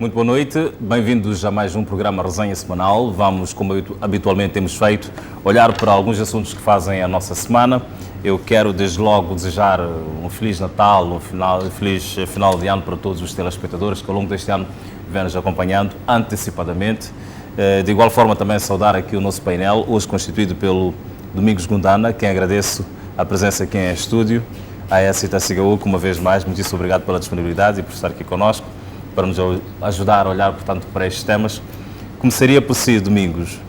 Muito boa noite, bem-vindos a mais um programa Resenha Semanal. Vamos, como habitualmente temos feito, olhar para alguns assuntos que fazem a nossa semana. Eu quero desde logo desejar um Feliz Natal, feliz final de ano para todos os telespectadores que ao longo deste ano vêm nos acompanhando antecipadamente. De igual forma também saudar aqui o nosso painel, hoje constituído pelo Domingos Gundana, quem agradeço a presença aqui em estúdio, a Écita Cigaúco, uma vez mais, muitíssimo obrigado pela disponibilidade e por estar aqui connosco, para nos ajudar a olhar, portanto, para estes temas. Começaria por si, Domingos,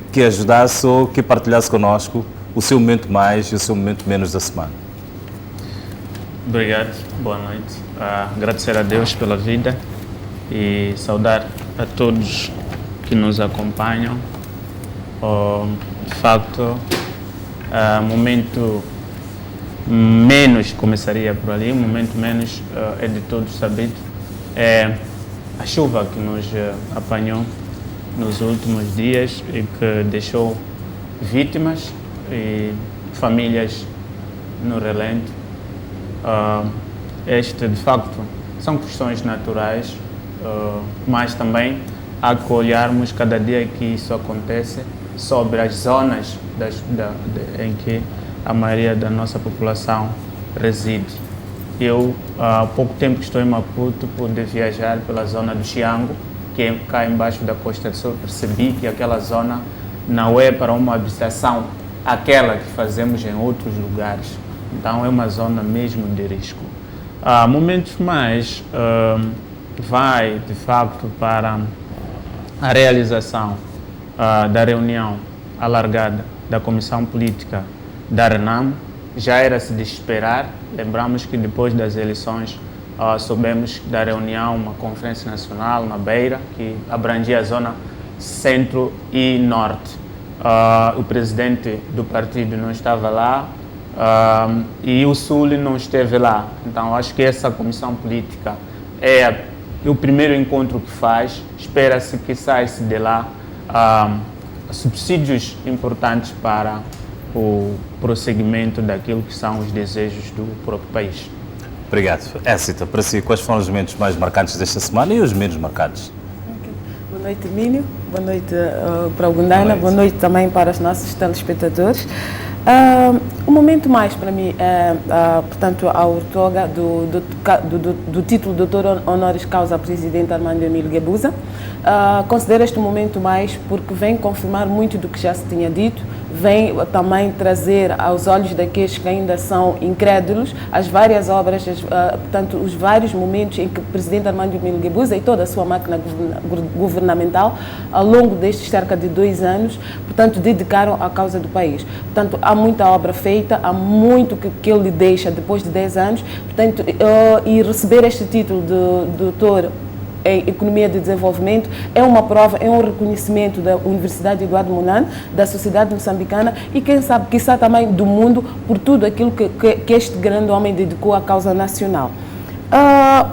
que ajudasse ou que partilhasse connosco o seu momento mais e o seu momento menos da semana. Obrigado, boa noite. Agradecer a Deus pela vida e saudar a todos que nos acompanham. De facto, momento menos, começaria por ali, o momento menos é de todos sabido, é a chuva que nos apanhou nos últimos dias e que deixou vítimas e famílias no relento. De facto, são questões naturais, mas também há que olharmos cada dia que isso acontece sobre as zonas em que a maioria da nossa população reside. Eu, há pouco tempo que estou em Maputo, pude viajar pela zona do Xiango, que é cá embaixo da Costa do Sul. Percebi que aquela zona não é para uma habitação, aquela que fazemos em outros lugares. Então é uma zona mesmo de risco. Momentos mais vai, de facto, para a realização da reunião alargada da Comissão Política da RENAMO. Já era-se de esperar. Lembramos que depois das eleições soubemos da reunião, uma conferência nacional na Beira, que abrangia a zona centro e norte. O presidente do partido não estava lá e o sul não esteve lá. Então acho que essa comissão política é o primeiro encontro que faz. Espera-se que saia-se de lá subsídios importantes para o prosseguimento daquilo que são os desejos do próprio país. Obrigado. Écita, para si, quais foram os momentos mais marcantes desta semana e os menos marcantes? Okay. Boa noite, Emílio. Boa noite para o Gundana. Boa noite também para os nossos telespectadores. O momento mais para mim é, portanto, a outorga do título de doutor honoris causa presidente Armando Emílio Guebuza. Considero este momento mais porque vem confirmar muito do que já se tinha dito, vem também trazer aos olhos daqueles que ainda são incrédulos as várias obras, portanto, os vários momentos em que o presidente Armando Emílio Guebuza e toda a sua máquina governamental, ao longo destes cerca de 2 anos, portanto, dedicaram à causa do país. Portanto, há muita obra feita, há muito que ele deixa depois de 10 anos, portanto, e receber este título de doutor em Economia de Desenvolvimento é uma prova, é um reconhecimento da Universidade Eduardo Mondlane, da sociedade moçambicana e quem sabe, quiçá também do mundo, por tudo aquilo que este grande homem dedicou à causa nacional.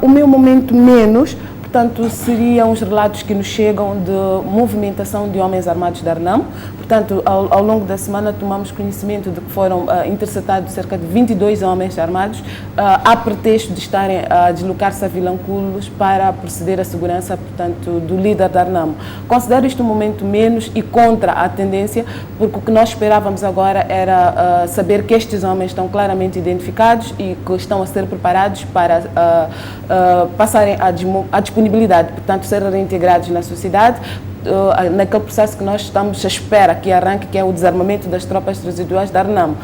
O meu momento menos, portanto, seriam os relatos que nos chegam de movimentação de homens armados da RENAMO. Portanto, ao longo da semana tomamos conhecimento de que foram interceptados cerca de 22 homens armados a pretexto de estarem a deslocar-se a Vilanculos para proceder à segurança, portanto, do líder da RENAMO. Considero isto um momento menos e contra a tendência, porque o que nós esperávamos agora era saber que estes homens estão claramente identificados e que estão a ser preparados para passarem à disponibilidade, portanto, serem reintegrados na sociedade, naquele processo que nós estamos à espera que arranque, que é o desarmamento das tropas residuais da RENAMO.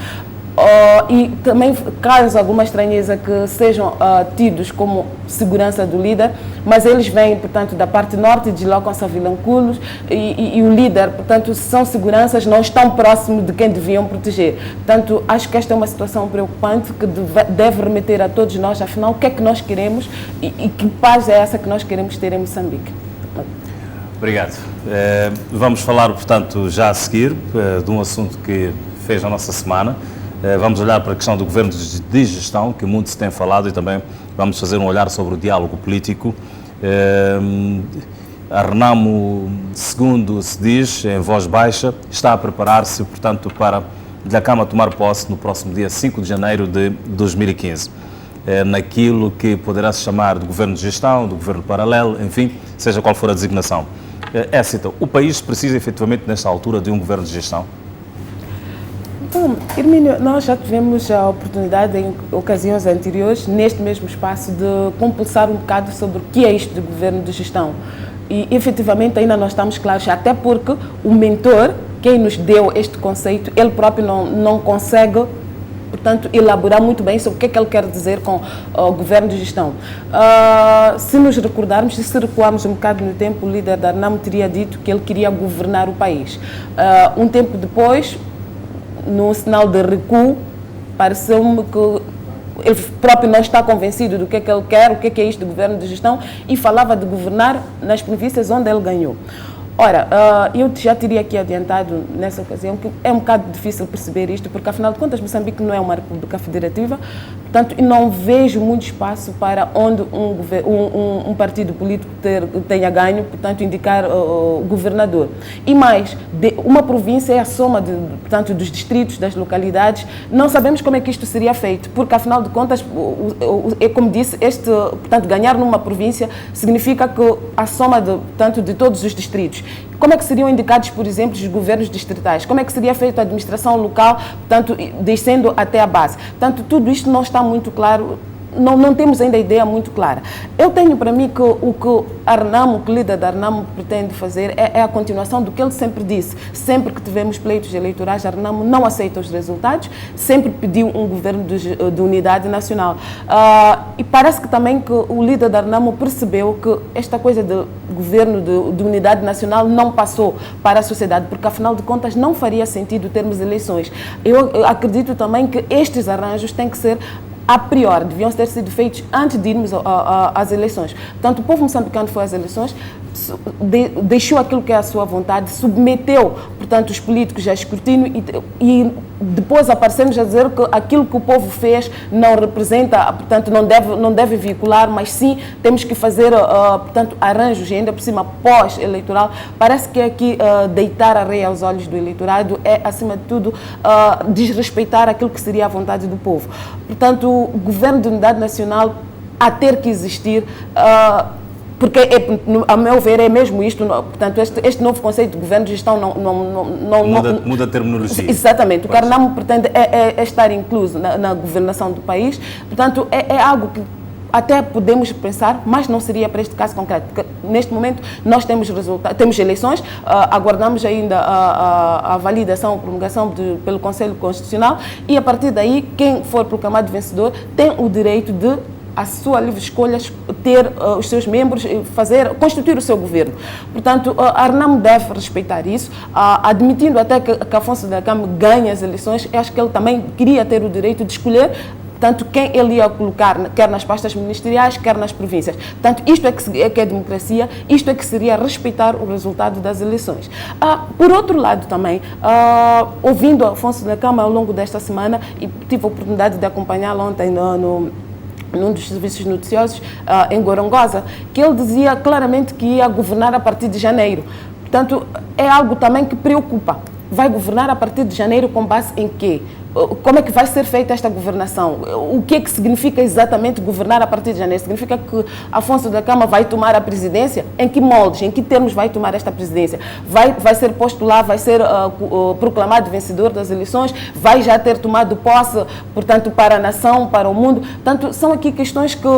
E também causa alguma estranheza que sejam tidos como segurança do líder, mas eles vêm, portanto, da parte norte e deslocam-se a Vilanculos e o líder, portanto, são seguranças, não estão próximos de quem deviam proteger. Portanto, acho que esta é uma situação preocupante que deve remeter a todos nós, afinal, o que é que nós queremos e que paz é essa que nós queremos ter em Moçambique. Obrigado. Vamos falar, portanto, já a seguir de um assunto que fez a nossa semana. Vamos olhar para a questão do governo de gestão, que muito se tem falado, e também vamos fazer um olhar sobre o diálogo político. A RENAMO, segundo se diz, em voz baixa, está a preparar-se, portanto, para Dhlakama tomar posse no próximo dia 5 de janeiro de 2015. naquilo que poderá se chamar de governo de gestão, de governo paralelo, enfim, seja qual for a designação. Écita, o país precisa efetivamente nesta altura de um governo de gestão? Bom, Hermínio, nós já tivemos a oportunidade em ocasiões anteriores, neste mesmo espaço, de compulsar um bocado sobre o que é isto de governo de gestão. E, efetivamente, ainda não estamos claros, até porque o mentor, quem nos deu este conceito, ele próprio não consegue, portanto, elaborar muito bem sobre o que ele quer dizer com o governo de gestão. Se nos recordarmos, se recuarmos um bocado no tempo, o líder da ARNAMO teria dito que ele queria governar o país. Um tempo depois, num sinal de recuo, pareceu-me que ele próprio não está convencido do que é que ele quer, o que é isto de governo de gestão, e falava de governar nas províncias onde ele ganhou. Ora, eu já teria aqui adiantado nessa ocasião que é um bocado difícil perceber isto, porque afinal de contas Moçambique não é uma república federativa, portanto não vejo muito espaço para onde um partido político tenha ganho, portanto indicar o governador. E mais, uma província é a soma portanto, dos distritos, das localidades, não sabemos como é que isto seria feito, porque afinal de contas, como disse, portanto, ganhar numa província significa que a soma portanto, de todos os distritos. Como é que seriam indicados, por exemplo, os governos distritais? Como é que seria feita a administração local, portanto, descendo até a base? Portanto, tudo isto não está muito claro, não temos ainda a ideia muito clara. Eu tenho para mim que o que a ARNAMO, o que o líder da ARNAMO pretende fazer é a continuação do que ele sempre disse. Sempre que tivemos pleitos eleitorais, a ARNAMO não aceita os resultados, sempre pediu um governo de unidade nacional. E parece que também que o líder da ARNAMO percebeu que esta coisa de governo de unidade nacional não passou para a sociedade, porque afinal de contas não faria sentido termos eleições. Eu acredito também que estes arranjos têm que ser a priori, deviam ter sido feitos antes de irmos às eleições. Portanto, o povo moçambicano foi às eleições, deixou aquilo que é a sua vontade, submeteu, portanto, os políticos a escrutínio e depois aparecemos a dizer que aquilo que o povo fez não representa, portanto, não deve vincular, mas sim temos que fazer, portanto, arranjos, e ainda por cima pós-eleitoral. Parece que aqui deitar areia aos olhos do eleitorado é, acima de tudo, desrespeitar aquilo que seria a vontade do povo. Portanto, o governo de unidade nacional a ter que existir, porque, a meu ver, é mesmo isto, portanto, este novo conceito de governo de gestão muda a terminologia. Exatamente, o que a ARNAMO pretende é estar incluso na governação do país, portanto, é algo que até podemos pensar, mas não seria para este caso concreto, porque neste momento nós temos eleições, aguardamos ainda a validação, a promulgação pelo Conselho Constitucional, e a partir daí, quem for proclamado vencedor tem o direito de, a sua livre escolha, ter os seus membros, constituir o seu governo. Portanto, a ARNAMO deve respeitar isso, admitindo até que Afonso Dhlakama ganhe as eleições. Eu acho que ele também queria ter o direito de escolher tanto quem ele ia colocar, quer nas pastas ministeriais, quer nas províncias. Portanto, isto é que é democracia, isto é que seria respeitar o resultado das eleições. Por outro lado também, ouvindo Afonso Dhlakama ao longo desta semana, e tive a oportunidade de acompanhá-lo ontem num dos serviços noticiosos em Gorongosa, que ele dizia claramente que ia governar a partir de janeiro. Portanto, é algo também que preocupa. Vai governar a partir de janeiro com base em quê? Como é que vai ser feita esta governação? O que é que significa exatamente governar a partir de janeiro? Significa que Afonso Dhlakama vai tomar a presidência? Em que moldes, em que termos vai tomar esta presidência? Vai ser posto lá, vai ser proclamado vencedor das eleições? Vai já ter tomado posse, portanto, para a nação, para o mundo? Portanto, são aqui questões que,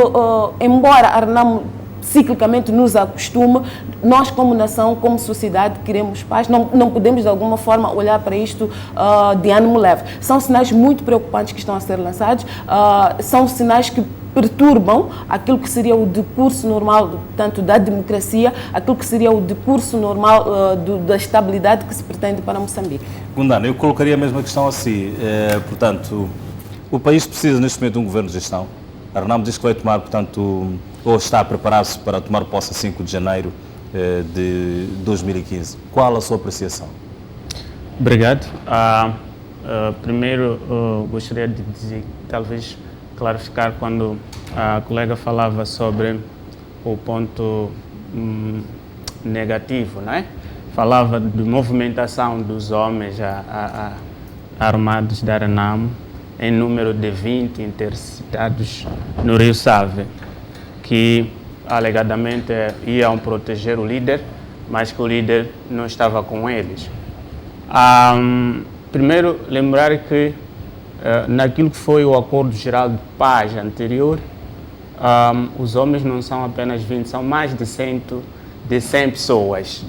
embora a ARNAMO ciclicamente nos acostume, nós como nação, como sociedade, queremos paz, não podemos de alguma forma olhar para isto de ânimo leve. São sinais muito preocupantes que estão a ser lançados, são sinais que perturbam aquilo que seria o decurso normal, portanto, da democracia, aquilo que seria o decurso normal da estabilidade que se pretende para Moçambique. Gundana, eu colocaria a mesma questão assim, portanto, o país precisa neste momento de um governo de gestão. A ARNAMO diz que vai tomar, portanto, ou está a preparar-se para tomar posse a 5 de janeiro de 2015. Qual a sua apreciação? Obrigado. Primeiro, gostaria de dizer, talvez clarificar quando a colega falava sobre o ponto negativo, não é? Falava de movimentação dos homens armados da ARNAMO em número de 20 interceptados no Rio Save, que alegadamente iam proteger o líder, mas que o líder não estava com eles. Primeiro, lembrar que naquilo que foi o Acordo Geral de Paz anterior, os homens não são apenas 20, são mais de 100 pessoas.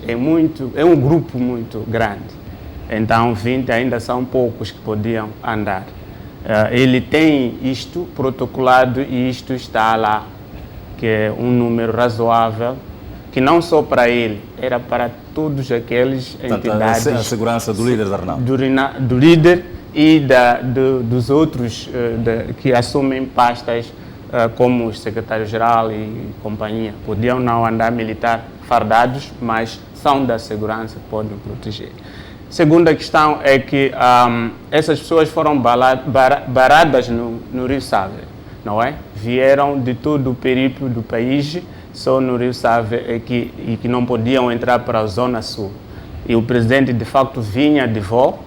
É um grupo muito grande. Então, 20 ainda são poucos que podiam andar. Ele tem isto protocolado e isto está lá, que é um número razoável, que não só para ele, era para todos aqueles entidades. A segurança do líder da Renal. Do líder e dos outros que assumem pastas como o secretário-geral e companhia. Podiam não andar militar fardados, mas são da segurança, podem proteger. Segunda questão é que essas pessoas foram baradas no Rio Save, não é? Vieram de todo o perímetro do país, só no Rio Save e que não podiam entrar para a Zona Sul. E o presidente, de facto, vinha de voo.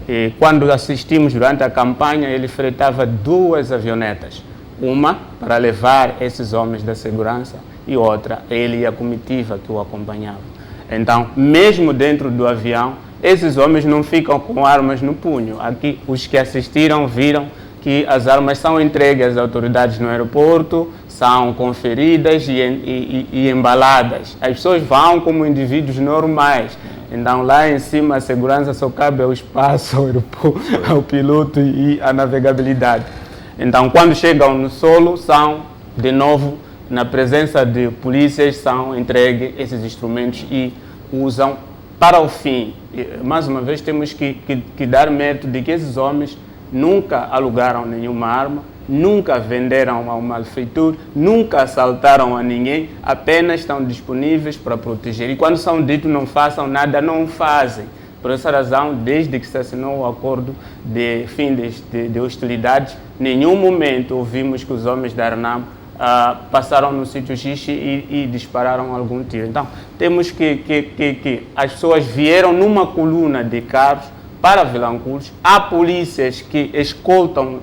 E quando assistimos durante a campanha, ele fretava 2 avionetas. Uma para levar esses homens da segurança e outra, ele e a comitiva que o acompanhava. Então, mesmo dentro do avião, esses homens não ficam com armas no punho. Aqui, os que assistiram viram que as armas são entregues às autoridades no aeroporto, são conferidas e embaladas. As pessoas vão como indivíduos normais. Então, lá em cima, a segurança só cabe ao espaço, ao aeroporto, ao piloto e à navegabilidade. Então, quando chegam no solo, são, de novo, na presença de polícias, são entregues esses instrumentos e usam para o fim. Mais uma vez, temos que dar mérito de que esses homens nunca alugaram nenhuma arma, nunca venderam ao malfeitor, nunca assaltaram a ninguém, apenas estão disponíveis para proteger. E quando são ditos não façam nada, não fazem. Por essa razão, desde que se assinou o acordo de fim de hostilidades, em nenhum momento ouvimos que os homens da Renam passaram no sítio Xixi e dispararam algum tiro. Então, temos que as pessoas vieram numa coluna de carros para Vilanculos. Há polícias que escoltam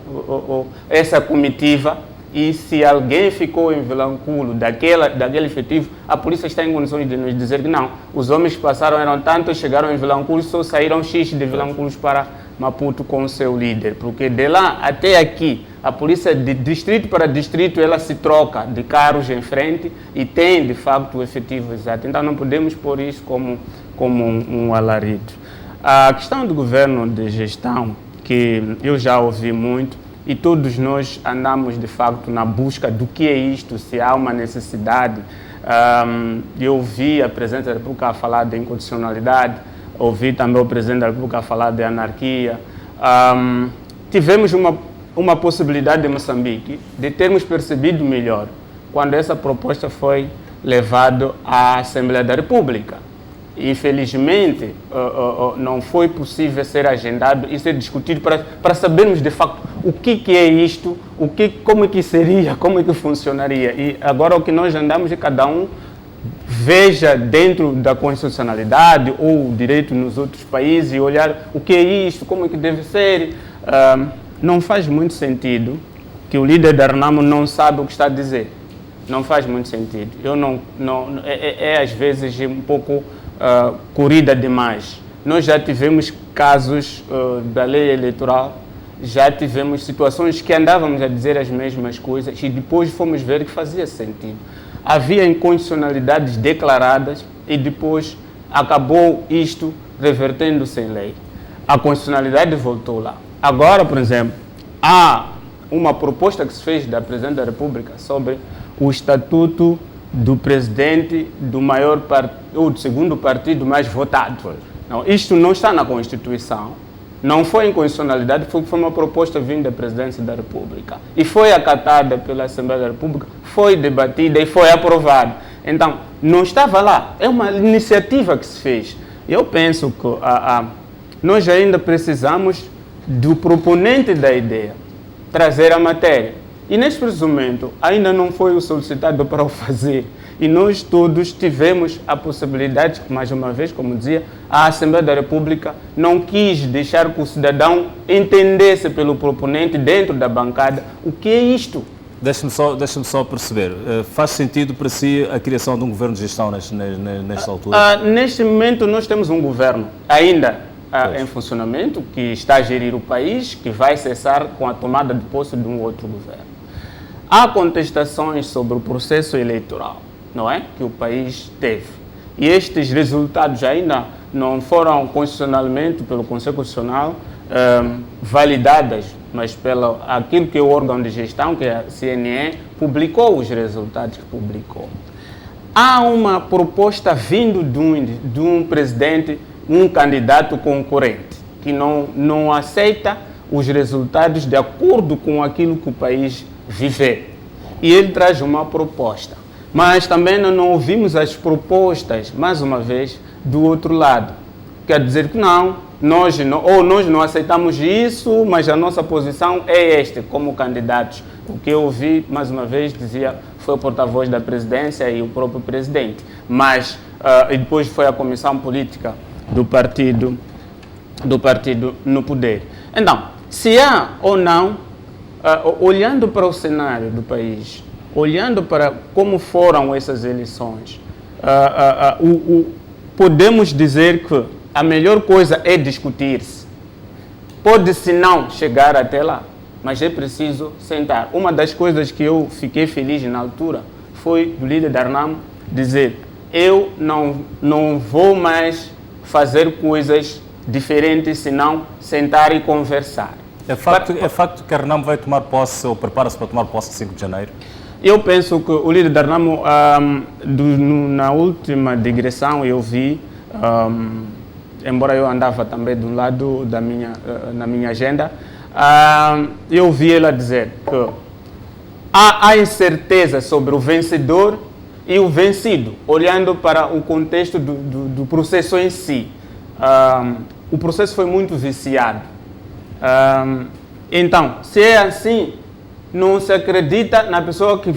essa comitiva e se alguém ficou em Vilanculo daquele efetivo, a polícia está em condições de nos dizer que não. Os homens que passaram eram tantos, chegaram em Vilanculo, só saíram X de Vilanculos para Maputo com o seu líder. Porque de lá até aqui, a polícia de distrito para distrito, ela se troca de carros em frente e tem, de facto, o efetivo exato. Então não podemos pôr isso como um alarido. A questão do governo de gestão, que eu já ouvi muito, e todos nós andamos, de facto, na busca do que é isto, se há uma necessidade. Eu ouvi a Presidente da República falar de incondicionalidade, ouvi também o Presidente da República falar de anarquia. Tivemos uma possibilidade de Moçambique de termos percebido melhor quando essa proposta foi levada à Assembleia da República. Infelizmente, não foi possível ser agendado e ser discutido para sabermos de facto o que é isto, como é que seria, como é que funcionaria. E agora o que nós andamos é cada um veja dentro da constitucionalidade ou direito nos outros países e olhar o que é isto, como é que deve ser. Não faz muito sentido que o líder da Renamo não sabe o que está a dizer. Não faz muito sentido. Às vezes um pouco corrida demais. Nós já tivemos casos da lei eleitoral, já tivemos situações que andávamos a dizer as mesmas coisas e depois fomos ver que fazia sentido. Havia incondicionalidades declaradas e depois acabou isto revertendo-se em lei. A constitucionalidade voltou lá. Agora, por exemplo, há uma proposta que se fez da Presidente da República sobre o estatuto do presidente do maior ou do segundo partido mais votado. Não, isto não está na Constituição, não foi incondicionalidade, foi uma proposta vinda da Presidência da República e foi acatada pela Assembleia da República, foi debatida e foi aprovada. Então, não estava lá, é uma iniciativa que se fez. Eu penso que nós ainda precisamos do proponente da ideia trazer a matéria. E neste preciso momento ainda não foi o solicitado para o fazer. E nós todos tivemos a possibilidade, mais uma vez, como dizia, a Assembleia da República não quis deixar que o cidadão entendesse pelo proponente dentro da bancada o que é isto. Deixa-me só perceber, faz sentido para si a criação de um governo de gestão nesta altura? Neste momento nós temos um governo ainda em funcionamento, que está a gerir o país, que vai cessar com a tomada de posse de um outro governo. Há contestações sobre o processo eleitoral, não é? Que o país teve. E estes resultados ainda não foram constitucionalmente, pelo Conselho Constitucional, validadas, mas pelo aquilo que é o órgão de gestão, que é a CNE, publicou os resultados que publicou. Há uma proposta vindo de um presidente, um candidato concorrente, que não aceita os resultados de acordo com aquilo que o país vive. E ele traz uma proposta. Mas também não ouvimos as propostas, mais uma vez, do outro lado. Quer dizer que nós não aceitamos isso, mas a nossa posição é esta, como candidatos. O que eu ouvi, mais uma vez, dizia, foi o porta-voz da presidência e o próprio presidente. Mas, e depois foi a comissão política do partido no poder. Então, se há ou não, olhando para o cenário do país, olhando para como foram essas eleições, podemos dizer que a melhor coisa é discutir-se. Pode-se não chegar até lá, mas é preciso sentar. Uma das coisas que eu fiquei feliz na altura foi do líder da Arnamo dizer: eu não vou mais fazer coisas diferentes, senão sentar e conversar. É facto que a Arnamo vai tomar posse, ou prepara-se para tomar posse de 5 de janeiro? Eu penso que o líder da Arnamo, na última digressão, eu vi, embora eu andava também do lado na minha agenda, eu vi ela dizer que há incerteza sobre o vencedor e o vencido, olhando para o contexto do processo em si. O processo foi muito viciado. Então, se é assim, não se acredita na pessoa que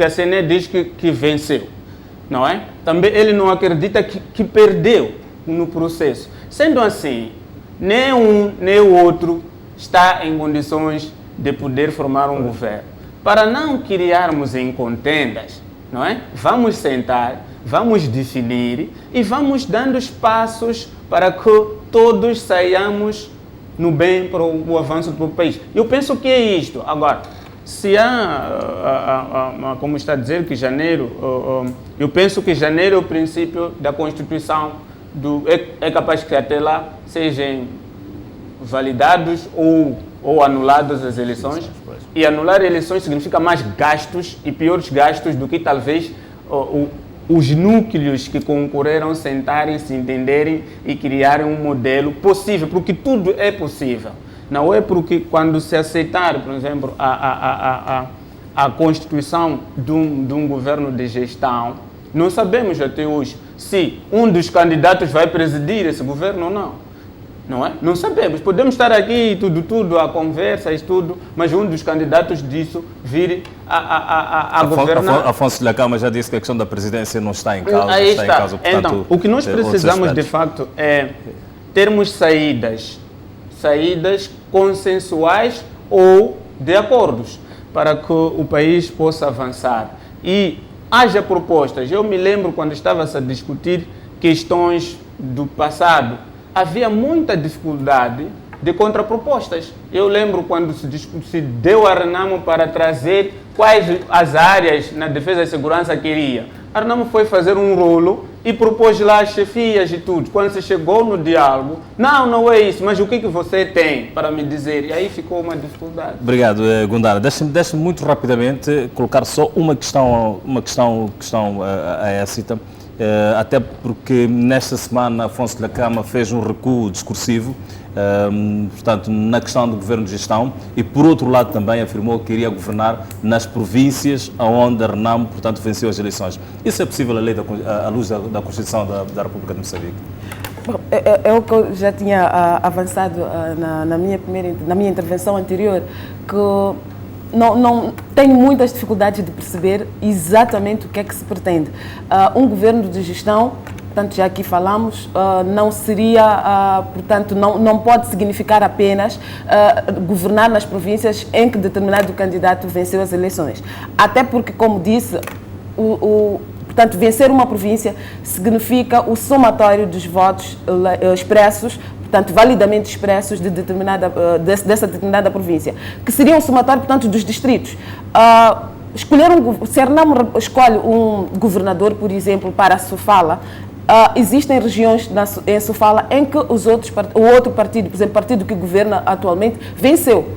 a CNE diz que venceu, não é? Também ele não acredita que perdeu no processo. Sendo assim, nem um nem o outro está em condições de poder formar um governo. Para não criarmos contendas, não é? Vamos sentar, vamos definir e vamos dando passos para que todos saiamos no bem para o avanço do país. Eu penso que é isto. Agora, se há, como está a dizer, que janeiro, eu penso que janeiro é o princípio da Constituição, é capaz que até lá sejam validados ou anuladas as eleições. E anular eleições significa mais gastos e piores gastos do que talvez os núcleos que concorreram sentarem, se entenderem e criarem um modelo possível, porque tudo é possível. Não é porque quando se aceitar, por exemplo, a constituição de um governo de gestão, não sabemos até hoje se um dos candidatos vai presidir esse governo ou não. Não é? Não sabemos. Podemos estar aqui tudo, a conversas, tudo, mas um dos candidatos disso vir a governar. Afonso Dhlakama já disse que a questão da presidência não está em causa. Aí está. Em causa, portanto, então, o que nós precisamos de facto é termos saídas consensuais ou de acordos para que o país possa avançar. E haja propostas. Eu me lembro quando estava-se a discutir questões do passado, havia muita dificuldade de contrapropostas. Eu lembro quando se deu a Renamo para trazer quais as áreas na defesa e segurança queria. A Renamo foi fazer um rolo e propôs lá as chefias e tudo. Quando se chegou no diálogo, não é isso, mas o que você tem para me dizer? E aí ficou uma dificuldade. Obrigado, Gundara. Deixe-me muito rapidamente colocar só uma questão a Écita. Até porque nesta semana Afonso Dhlakama fez um recuo discursivo, portanto, na questão do governo de gestão e, por outro lado, também afirmou que iria governar nas províncias onde a Renamo, portanto, venceu as eleições. Isso é possível à luz da Constituição da República de Moçambique? Bom, eu já tinha avançado na minha intervenção anterior, que tenho muitas dificuldades de perceber exatamente o que é que se pretende. Um governo de gestão, portanto, já aqui falamos, não seria, portanto, não pode significar apenas governar nas províncias em que determinado candidato venceu as eleições. Até porque, como disse, portanto, vencer uma província significa o somatório dos votos expressos, portanto, validamente expressos dessa determinada província, que seria um somatório, portanto, dos distritos. Se a RENAMO escolhe um governador, por exemplo, para Sofala, existem regiões em Sofala em que o outro partido, por exemplo, o partido que governa atualmente, venceu.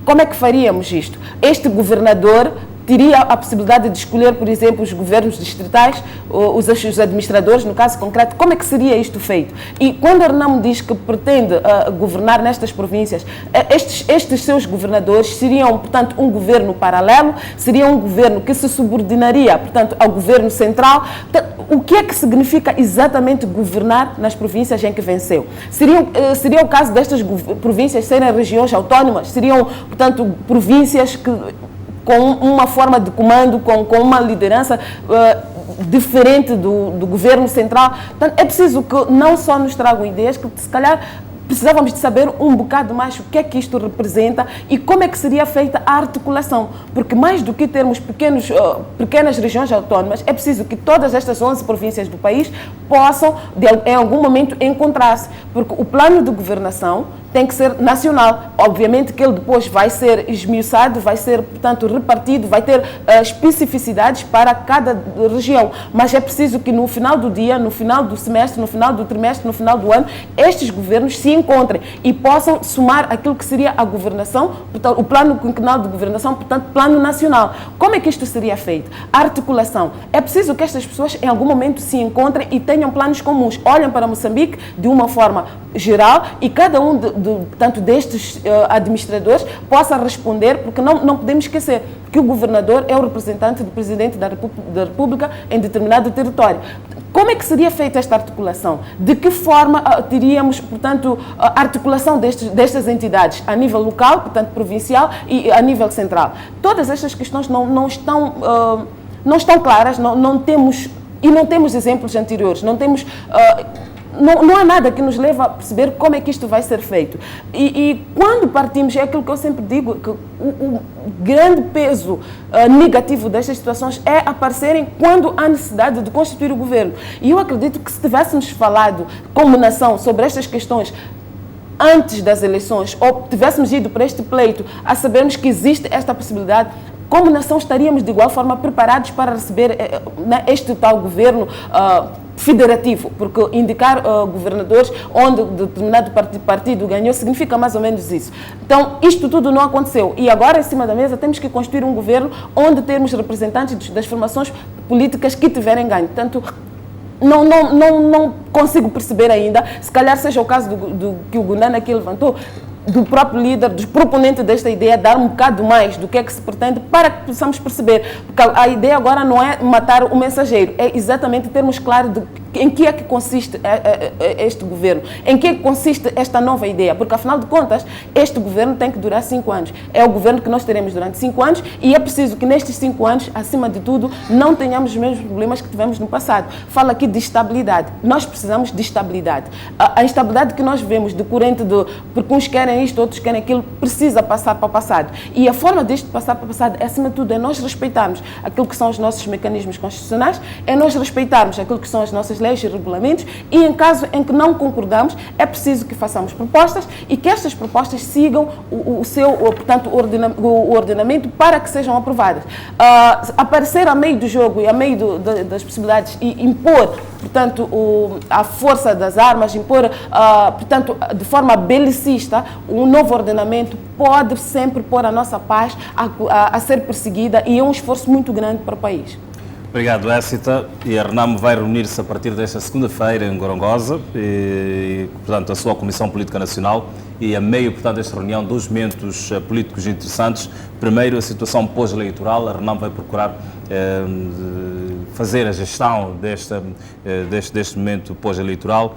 Como é que faríamos isto? Este governador teria a possibilidade de escolher, por exemplo, os governos distritais, os administradores, no caso concreto. Como é que seria isto feito? E quando a RENAMO diz que pretende governar nestas províncias, estes seus governadores seriam, portanto, um governo paralelo, seria um governo que se subordinaria, portanto, ao governo central. Portanto, o que é que significa exatamente governar nas províncias em que venceu? Seria o caso destas províncias serem regiões autónomas? Seriam, portanto, províncias com uma forma de comando, com uma liderança diferente do governo central? Portanto, é preciso que não só nos tragam ideias, que se calhar precisávamos de saber um bocado mais o que é que isto representa e como é que seria feita a articulação, porque mais do que termos pequenas regiões autónomas, é preciso que todas estas 11 províncias do país possam, em algum momento, encontrar-se, porque o plano de governação tem que ser nacional. Obviamente que ele depois vai ser esmiuçado, vai ser, portanto, repartido, vai ter especificidades para cada região, mas é preciso que no final do dia, no final do semestre, no final do trimestre, no final do ano, estes governos se encontrem e possam somar aquilo que seria a governação, portanto, o plano quinquenal de governação, portanto, plano nacional. Como é que isto seria feito? A articulação. É preciso que estas pessoas em algum momento se encontrem e tenham planos comuns, olhem para Moçambique de uma forma geral e cada um portanto, destes administradores possa responder, porque não podemos esquecer que o governador é o representante do presidente da República em determinado território. Como é que seria feita esta articulação? De que forma teríamos, portanto, a articulação destas entidades a nível local, portanto, provincial e a nível central? Todas estas questões não estão claras, não temos exemplos anteriores, não há nada que nos leve a perceber como é que isto vai ser feito. E quando partimos, é aquilo que eu sempre digo, que o grande peso negativo destas situações é aparecerem quando há necessidade de constituir o governo. E eu acredito que se tivéssemos falado como nação sobre estas questões antes das eleições, ou tivéssemos ido para este pleito a sabermos que existe esta possibilidade, como nação estaríamos de igual forma preparados para receber este tal governo federativo, porque indicar governadores onde determinado partido ganhou significa mais ou menos isso. Então, isto tudo não aconteceu e agora em cima da mesa temos que construir um governo onde temos representantes das formações políticas que tiverem ganho. Portanto, não consigo perceber ainda, se calhar seja o caso do que o Gunana aqui levantou, do próprio líder, dos proponentes desta ideia, dar um bocado mais do que é que se pretende para que possamos perceber. Porque a ideia agora não é matar o mensageiro, é exatamente termos claro em que é que consiste este governo, em que é que consiste esta nova ideia, porque afinal de contas, este governo tem que durar 5 anos. É o governo que nós teremos durante 5 anos e é preciso que nestes 5 anos, acima de tudo, não tenhamos os mesmos problemas que tivemos no passado. Fala aqui de estabilidade. Nós precisamos de estabilidade. A instabilidade que nós vemos decorrente porque uns querem isto, outros querem aquilo, precisa passar para o passado. E a forma disto passar para o passado, acima de tudo, é nós respeitarmos aquilo que são os nossos mecanismos constitucionais, é nós respeitarmos aquilo que são as nossas leis e regulamentos e, em caso em que não concordamos, é preciso que façamos propostas e que estas propostas sigam portanto, o ordenamento para que sejam aprovadas. Aparecer a meio do jogo e a meio das possibilidades e impor, portanto, a força das armas, impor, portanto, de forma belicista, um novo ordenamento pode sempre pôr a nossa paz a ser perseguida e é um esforço muito grande para o país. Obrigado, Écita. E a RENAMO vai reunir-se a partir desta segunda-feira em Gorongosa, portanto, a sua Comissão Política Nacional, e a meio, portanto, desta reunião, 2 momentos políticos interessantes. Primeiro, a situação pós-eleitoral. A RENAMO vai procurar fazer a gestão deste momento pós-eleitoral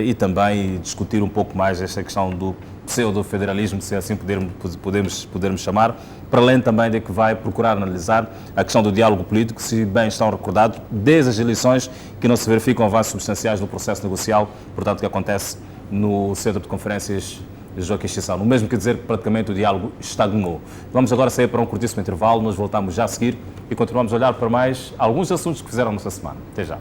e também discutir um pouco mais esta questão do pseudo-federalismo, se assim podermos chamar, para além também de que vai procurar analisar a questão do diálogo político, se bem estão recordados, desde as eleições que não se verificam avanços substanciais no processo negocial, portanto, que acontece no Centro de Conferências Joaquim Chissano. O mesmo quer dizer que praticamente o diálogo estagnou. Vamos agora sair para um curtíssimo intervalo, nós voltamos já a seguir e continuamos a olhar para mais alguns assuntos que fizeram nesta semana. Até já.